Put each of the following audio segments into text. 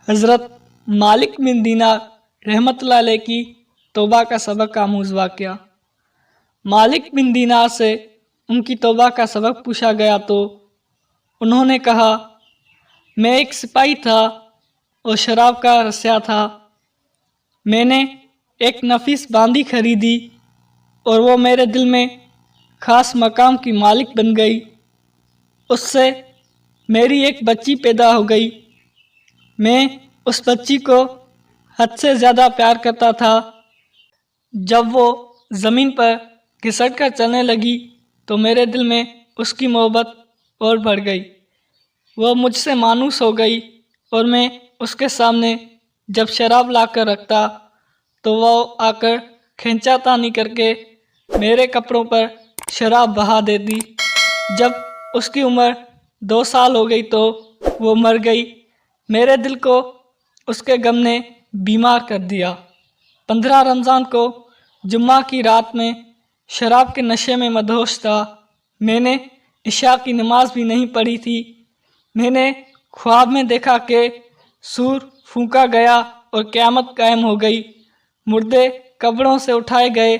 حضرت مالک بن دینار رحمۃ اللہ علیہ کی توبہ کا سبق آموز واقعہ۔ مالک بن دینار سے ان کی توبہ کا سبق پوچھا گیا تو انہوں نے کہا، میں ایک سپاہی تھا اور شراب کا رسیا تھا۔ میں نے ایک نفیس باندی خریدی اور وہ میرے دل میں خاص مقام کی مالک بن گئی۔ اس سے میری ایک بچی پیدا ہو گئی۔ میں اس بچی کو حد سے زیادہ پیار کرتا تھا۔ جب وہ زمین پر گھسٹ کر چلنے لگی تو میرے دل میں اس کی محبت اور بڑھ گئی۔ وہ مجھ سے مانوس ہو گئی اور میں اس کے سامنے جب شراب لا کر رکھتا تو وہ آ کر کھینچا تانی کر کے میرے کپڑوں پر شراب بہا دیتی۔ جب اس کی عمر 2 سال ہو گئی تو وہ مر گئی۔ میرے دل کو اس کے غم نے بیمار کر دیا۔ 15 رمضان کو جمعہ کی رات میں شراب کے نشے میں مدہوش تھا۔ میں نے عشاء کی نماز بھی نہیں پڑھی تھی۔ میں نے خواب میں دیکھا کہ سور پھونکا گیا اور قیامت قائم ہو گئی۔ مردے قبروں سے اٹھائے گئے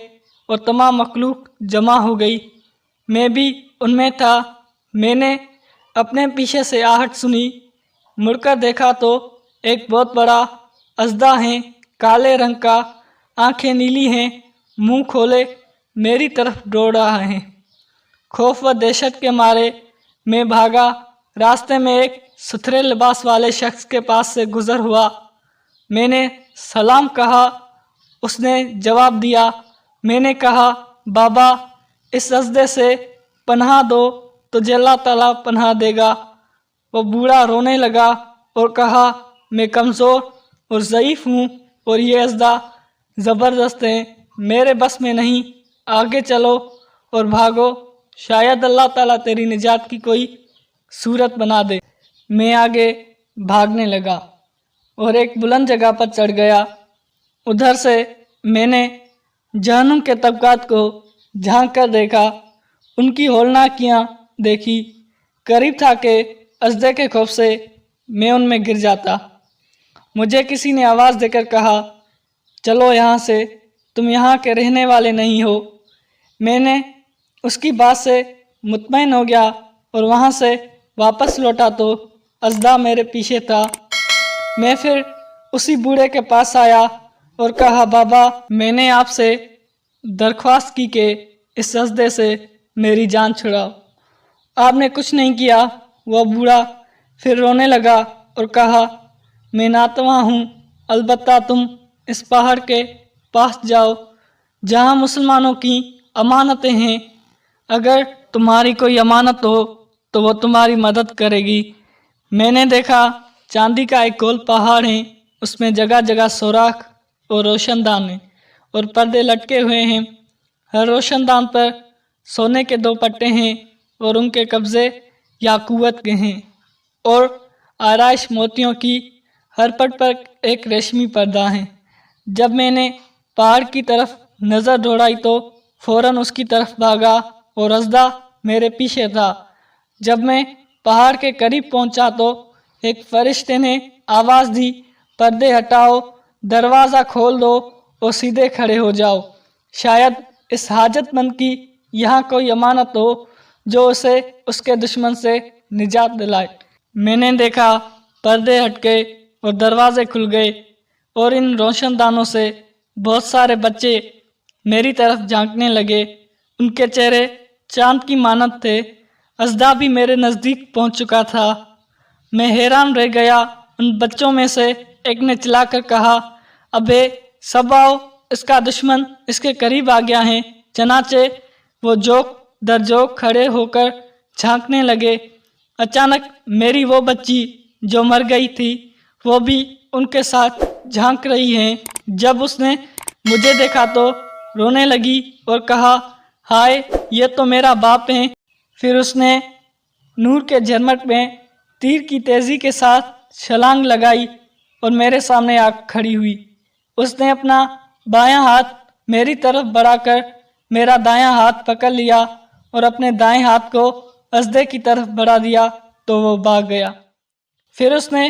اور تمام مخلوق جمع ہو گئی۔ میں بھی ان میں تھا۔ میں نے اپنے پیچھے سے آہٹ سنی۔ مڑ کر دیکھا تو ایک بہت بڑا اژدہا ہے، کالے رنگ کا، آنکھیں نیلی ہیں، منہ کھولے میری طرف دوڑ رہا ہے۔ خوف و دہشت کے مارے میں بھاگا۔ راستے میں ایک ستھرے لباس والے شخص کے پاس سے گزر ہوا۔ میں نے سلام کہا، اس نے جواب دیا۔ میں نے کہا، بابا اس اژدہے سے پناہ دو تجھے اللہ تعالیٰ پناہ دے گا۔ وہ بوڑھا رونے لگا اور کہا، میں کمزور اور ضعیف ہوں اور یہ اژدہا زبردست ہے، میرے بس میں نہیں، آگے چلو اور بھاگو، شاید اللہ تعالیٰ تیری نجات کی کوئی صورت بنا دے۔ میں آگے بھاگنے لگا اور ایک بلند جگہ پر چڑھ گیا۔ ادھر سے میں نے جہنم کے طبقات کو جھانک کر دیکھا، ان کی ہولناکیاں دیکھی۔ قریب تھا کہ اژدہے کے خوف سے میں ان میں گر جاتا۔ مجھے کسی نے آواز دے کر کہا، چلو یہاں سے، تم یہاں کے رہنے والے نہیں ہو۔ میں نے اس کی بات سے مطمئن ہو گیا اور وہاں سے واپس لوٹا تو اژدہا میرے پیچھے تھا۔ میں پھر اسی بوڑھے کے پاس آیا اور کہا، بابا میں نے آپ سے درخواست کی کہ اس اژدہے سے میری جان چھڑاؤ، آپ نے کچھ نہیں کیا۔ وہ بوڑھا پھر رونے لگا اور کہا، میں ناتواں ہوں، البتہ تم اس پہاڑ کے پاس جاؤ جہاں مسلمانوں کی امانتیں ہیں، اگر تمہاری کوئی امانت ہو تو وہ تمہاری مدد کرے گی۔ میں نے دیکھا چاندی کا ایک گول پہاڑ ہے، اس میں جگہ جگہ سوراخ اور روشن دان ہیں اور پردے لٹکے ہوئے ہیں۔ ہر روشن دان پر سونے کے 2 پٹے ہیں اور ان کے قبضے یاقوت کے ہیں اور آرائش موتیوں کی، ہر پٹ پر ایک ریشمی پردہ ہے۔ جب میں نے پہاڑ کی طرف نظر دوڑائی تو فوراً اس کی طرف بھاگا اور اژدہا میرے پیچھے تھا۔ جب میں پہاڑ کے قریب پہنچا تو ایک فرشتے نے آواز دی، پردے ہٹاؤ، دروازہ کھول دو اور سیدھے کھڑے ہو جاؤ، شاید اس حاجت مند کی یہاں کوئی امانت ہو جو اسے اس کے دشمن سے نجات دلائے۔ میں نے دیکھا پردے ہٹ گئے اور دروازے کھل گئے اور ان روشن دانوں سے بہت سارے بچے میری طرف جھانکنے لگے۔ ان کے چہرے چاند کی مانند تھے۔ اژدہا بھی میرے نزدیک پہنچ چکا تھا۔ میں حیران رہ گیا۔ ان بچوں میں سے ایک نے چلا کر کہا، ابے سب آؤ، اس کا دشمن اس کے قریب آ گیا ہے۔ چنانچہ وہ جوک در جوک کھڑے ہو کر جھانکنے لگے۔ اچانک میری وہ بچی جو مر گئی تھی وہ بھی ان کے ساتھ جھانک رہی ہے۔ جب اس نے مجھے دیکھا تو رونے لگی اور کہا، ہائے یہ تو میرا باپ ہے۔ پھر اس نے نور کے جھرمٹ میں تیر کی تیزی کے ساتھ چھلانگ لگائی اور میرے سامنے آ کھڑی ہوئی۔ اس نے اپنا بایاں ہاتھ میری طرف بڑھا کر میرا دایاں ہاتھ پکڑ لیا اور اپنے دائیں ہاتھ کو اژدہے کی طرف بڑھا دیا تو وہ بھاگ گیا۔ پھر اس نے